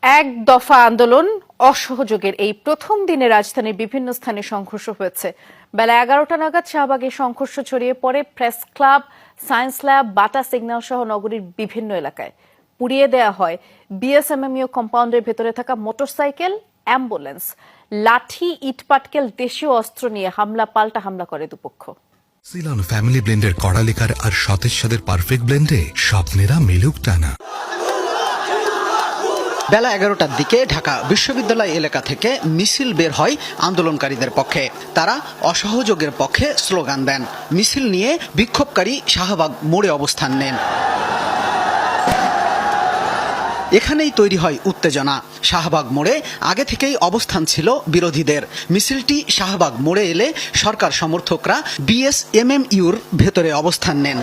এক দফা আন্দোলন অসহযোগের এই প্রথম দিনে রাজধানীর বিভিন্ন স্থানে সংঘর্ষ হয়েছে। বেলা 11টা নাগাদ শাহবাগে সংঘর্ষ ছড়িয়ে পড়ে প্রেস ক্লাব, সায়েন্স ল্যাব, বাটা সিগন্যাল সহ নগরীর বিভিন্ন এলাকায়। পুড়িয়ে দেয়া হয় বিএসএমএমইউ কম্পাউন্ডের ভেতরে থাকা মোটরসাইকেল, অ্যাম্বুলেন্স। লাঠি, ইটপাটকেল, দেশীয় অস্ত্র নিয়ে পাল্টা হামলা করে দুপক্ষ। সিলন ফ্যামিলি ব্লেন্ডের কড়ালিকার আর সতেজ স্বাদের পারফেক্ট ব্লেন্ডে স্বপ্নেরা মেলুক টানা। বেলা 11টার দিকে ঢাকা বিশ্ববিদ্যালয় এলাকা থেকে মিছিল বের হয় আন্দোলনকারীদের পক্ষে। তারা অসহযোগের পক্ষে স্লোগান দেন। মিছিল নিয়ে বিক্ষোভকারী শাহবাগ মোড়ে অবস্থান নেন। এখানেই তৈরি হয় উত্তেজনা। শাহবাগ মোড়ে আগে থেকেই অবস্থান ছিল বিরোধীদের। মিছিলটি শাহবাগ মোড়ে এলে সরকার সমর্থকরা বিএসএমএমইউর ভেতরে অবস্থান নেন।